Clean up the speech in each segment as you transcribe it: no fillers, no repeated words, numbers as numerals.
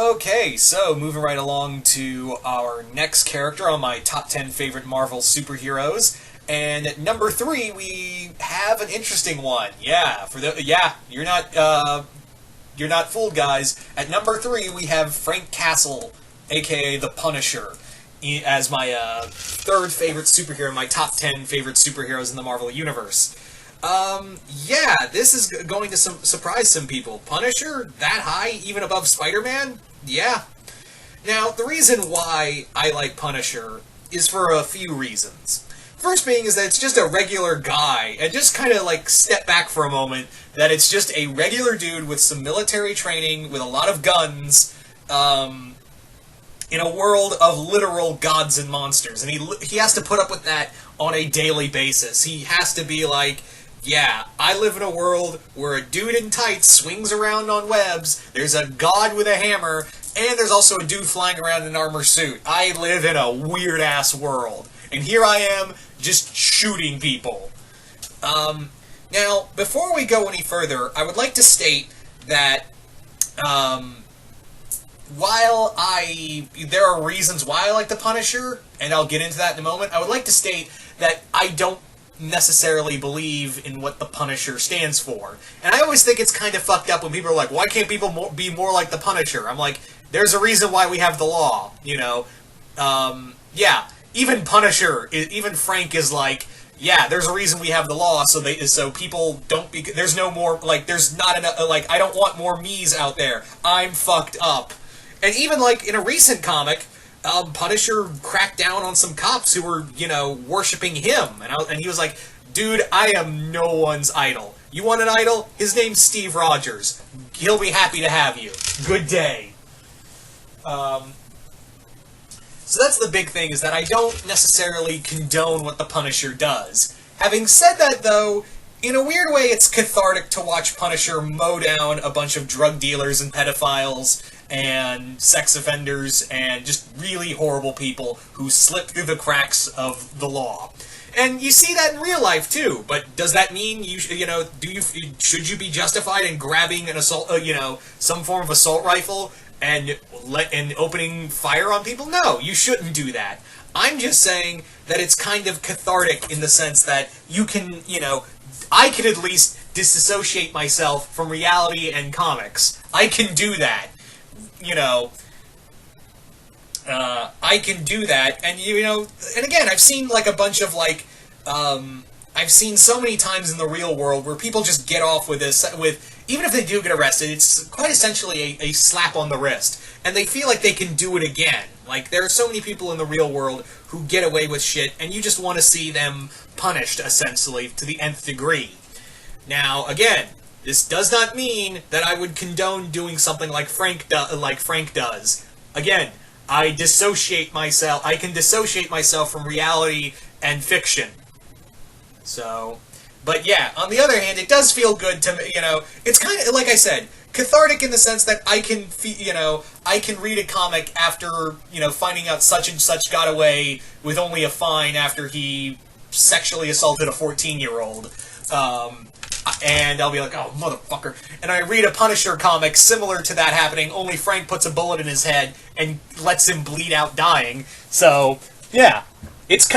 Okay, so moving right along to our next character on my top 10 favorite Marvel superheroes. And at number 3, we have an interesting one. You're not fooled, guys. At number 3, we have Frank Castle, aka the Punisher, as my third favorite superhero, my top 10 favorite superheroes in the Marvel Universe. This is going to surprise some people. Punisher, that high, even above Spider-Man? Yeah. Now, the reason why I like Punisher is for a few reasons. First being is that it's just a regular guy, and just kind of like step back for a moment, that it's just a regular dude with some military training, with a lot of guns, in a world of literal gods and monsters, and he has to put up with that on a daily basis. He has to be like, yeah, I live in a world where a dude in tights swings around on webs, there's a god with a hammer, and there's also a dude flying around in an armor suit. I live in a weird-ass world. And here I am, just shooting people. Now, before we go any further, I would like to state that, while there are reasons why I like the Punisher, and I'll get into that in a moment, I would like to state that I don't necessarily believe in what the Punisher stands for. And I always think it's kind of fucked up when people are like, why can't people be more like the Punisher? I'm like, there's a reason why we have the law, you know? Even Punisher, even Frank is like, yeah, there's a reason we have the law, so people don't be, there's no more, like, there's not enough, like, I don't want more me's out there. I'm fucked up. And even, like, in a recent comic, Punisher cracked down on some cops who were, worshipping him. And he was like, dude, I am no one's idol. You want an idol? His name's Steve Rogers. He'll be happy to have you. Good day. So that's the big thing, is that I don't necessarily condone what the Punisher does. Having said that, though, in a weird way, it's cathartic to watch Punisher mow down a bunch of drug dealers and pedophiles and sex offenders and just really horrible people who slip through the cracks of the law. And you see that in real life too. But does that mean should you be justified in grabbing an assault, some form of assault rifle and opening fire on people? No, you shouldn't do that. I'm just saying that it's kind of cathartic in the sense that you can, I can at least disassociate myself from reality and comics. I can do that. I can do that, and and again, I've seen like a bunch of I've seen so many times in the real world where people just get off with this, even if they do get arrested, it's quite essentially a slap on the wrist, and they feel like they can do it again. Like, there are so many people in the real world who get away with shit, and you just want to see them punished, essentially, to the nth degree. Now, again, this does not mean that I would condone doing something like Frank does. Again, I can dissociate myself from reality and fiction. So, but yeah, on the other hand, it does feel good to, it's kind of, like I said, cathartic in the sense that I can read a comic after, finding out such and such got away with only a fine after he sexually assaulted a 14-year-old. And I'll be like, oh, motherfucker. And I read a Punisher comic similar to that happening, only Frank puts a bullet in his head and lets him bleed out dying. So, yeah. It's,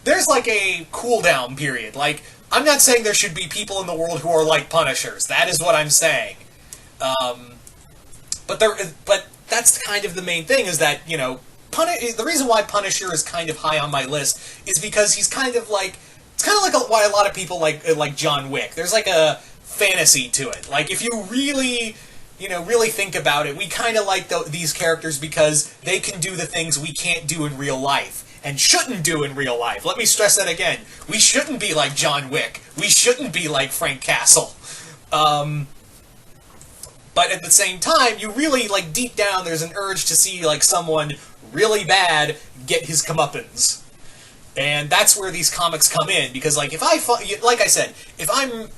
there's like a cool-down period. Like, I'm not saying there should be people in the world who are like Punishers. That is what I'm saying. But that's kind of the main thing, is that, the reason why Punisher is kind of high on my list is because he's kind of like, it's kind of like why a lot of people like John Wick. There's like a fantasy to it. Like, if you really think about it, we kind of like these characters because they can do the things we can't do in real life and shouldn't do in real life. Let me stress that again. We shouldn't be like John Wick. We shouldn't be like Frank Castle. But at the same time, you really, like, deep down, there's an urge to see, like, someone really bad get his comeuppance. And that's where these comics come in, because, like, like I said, if I'm,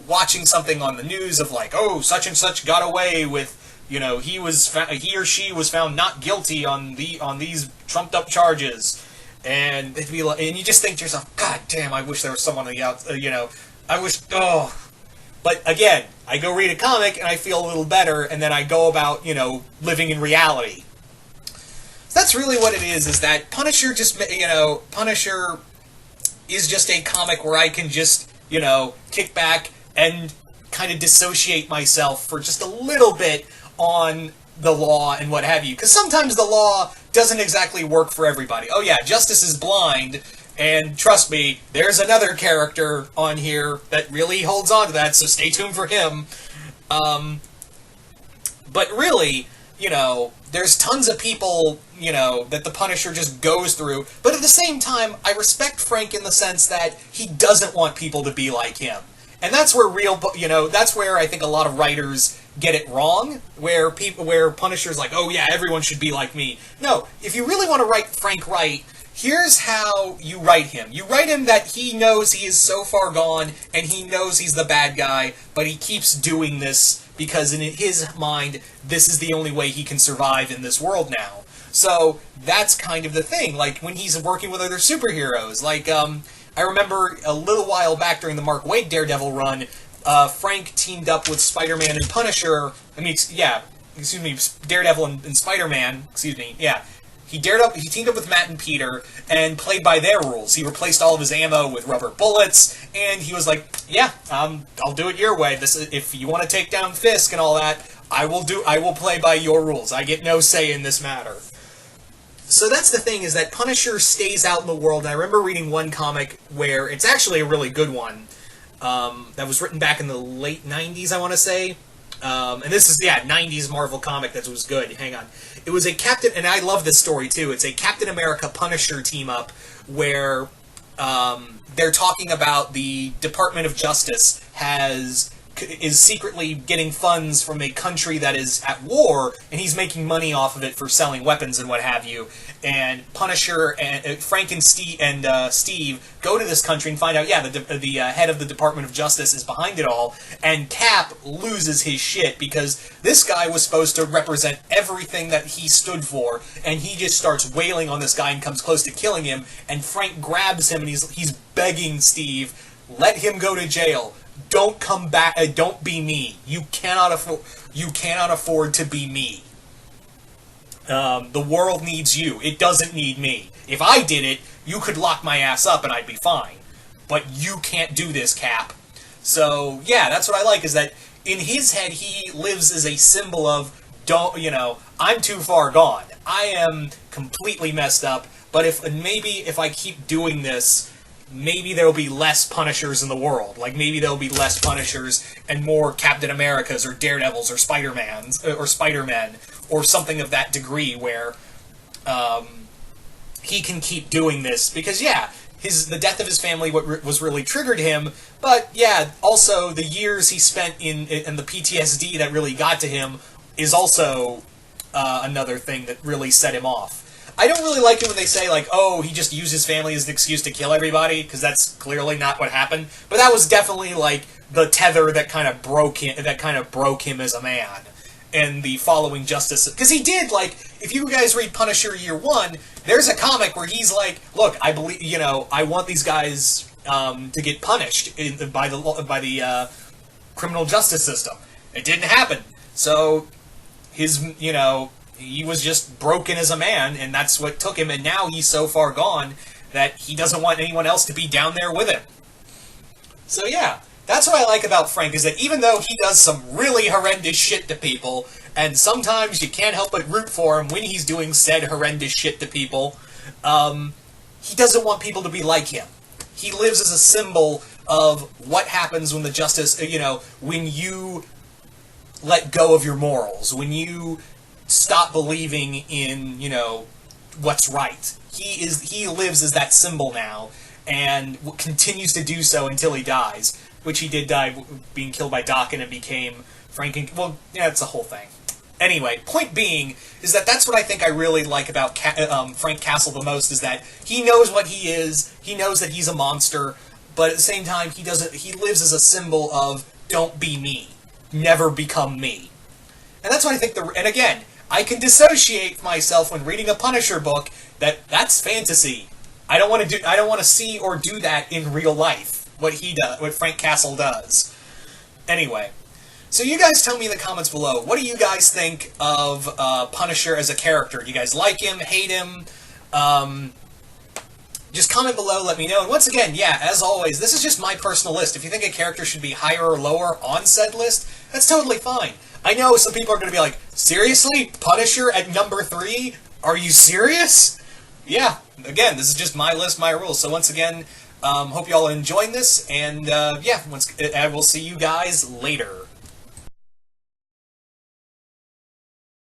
watching something on the news of, like, oh, such and such got away with, he or she was found not guilty on these trumped up charges, and it'd be like, and you just think to yourself, God damn, I wish there was someone on the out, I wish, oh. But again, I go read a comic and I feel a little better, and then I go about, living in reality. So that's really what it is that Punisher Punisher is just a comic where I can just, kick back and kind of dissociate myself for just a little bit on the law and what have you. Because sometimes the law doesn't exactly work for everybody. Oh yeah, Justice is blind, and trust me, there's another character on here that really holds on to that, so stay tuned for him. But really, there's tons of people, that the Punisher just goes through. But at the same time, I respect Frank in the sense that he doesn't want people to be like him. And that's where that's where I think a lot of writers get it wrong, where Punisher's like, oh yeah, everyone should be like me. No, if you really want to write Frank right, here's how you write him. You write him that he knows he is so far gone, and he knows he's the bad guy, but he keeps doing this because in his mind, this is the only way he can survive in this world now. So that's kind of the thing, like when he's working with other superheroes. Like, I remember a little while back during the Mark Waid Daredevil run, Frank teamed up with Spider-Man and Punisher. Daredevil and Spider-Man. He teamed up with Matt and Peter and played by their rules. He replaced all of his ammo with rubber bullets, and he was like, "Yeah, I'll do it your way. If you want to take down Fisk and all that, I will play by your rules. I get no say in this matter." So that's the thing, is that Punisher stays out in the world. And I remember reading one comic where it's actually a really good one that was written back in the late 90s, I want to say. And this is, 90s Marvel comic that was good. Hang on. It was a Captain, and I love this story too. It's a Captain America Punisher team up where they're talking about the Department of Justice is secretly getting funds from a country that is at war, and he's making money off of it for selling weapons and what have you. And Punisher and Frank and Steve go to this country and find out, the head of the Department of Justice is behind it all, and Cap loses his shit because this guy was supposed to represent everything that he stood for, and he just starts wailing on this guy and comes close to killing him, and Frank grabs him and he's begging Steve, let him go to jail. Don't come back. Don't be me. You cannot afford to be me. The world needs you. It doesn't need me. If I did it, you could lock my ass up and I'd be fine. But you can't do this, Cap. So yeah, that's what I like, is that in his head he lives as a symbol of I'm too far gone. I am completely messed up. But if I keep doing this, maybe there'll be less Punishers in the world. Like, maybe there'll be less Punishers and more Captain Americas or Daredevils or Spider-Mans or Spider-Men or something of that degree where he can keep doing this. Because, the death of his family was really triggered him, but, also the years he spent in the PTSD that really got to him is also another thing that really set him off. I don't really like it when they say, like, oh, he just used his family as an excuse to kill everybody, because that's clearly not what happened. But that was definitely, like, the tether that kind of broke him as a man. And the following Justice... Because he did, like, if you guys read Punisher Year 1, there's a comic where he's like, look, I believe, I want these guys to get punished by the criminal justice system. It didn't happen. So, he was just broken as a man, and that's what took him, and now he's so far gone that he doesn't want anyone else to be down there with him. So that's what I like about Frank, is that even though he does some really horrendous shit to people, and sometimes you can't help but root for him when he's doing said horrendous shit to people, he doesn't want people to be like him. He lives as a symbol of what happens when the justice, when you let go of your morals, when you stop believing in, what's right. He lives as that symbol now, and continues to do so until he dies, which he did die being killed by Doc, and it became it's a whole thing. Anyway, point being is that that's what I think I really like about Frank Castle the most, is that he knows what he is, he knows that he's a monster, but at the same time he lives as a symbol of don't be me, never become me. And that's what I think and again, I can dissociate myself when reading a Punisher book that's fantasy. I don't want to see or do that in real life. What Frank Castle does. Anyway, So you guys tell me in the comments below, what do you guys think of Punisher as a character? Do you guys like him, hate him? Just comment below, let me know. And once again, yeah, as always, this is just my personal list. If you think a character should be higher or lower on said list, that's totally fine. I know some people are going to be like, seriously? Punisher at number 3? Are you serious? Yeah, again, this is just my list, my rules. So once again, hope you all are enjoying this, and yeah, I will see you guys later.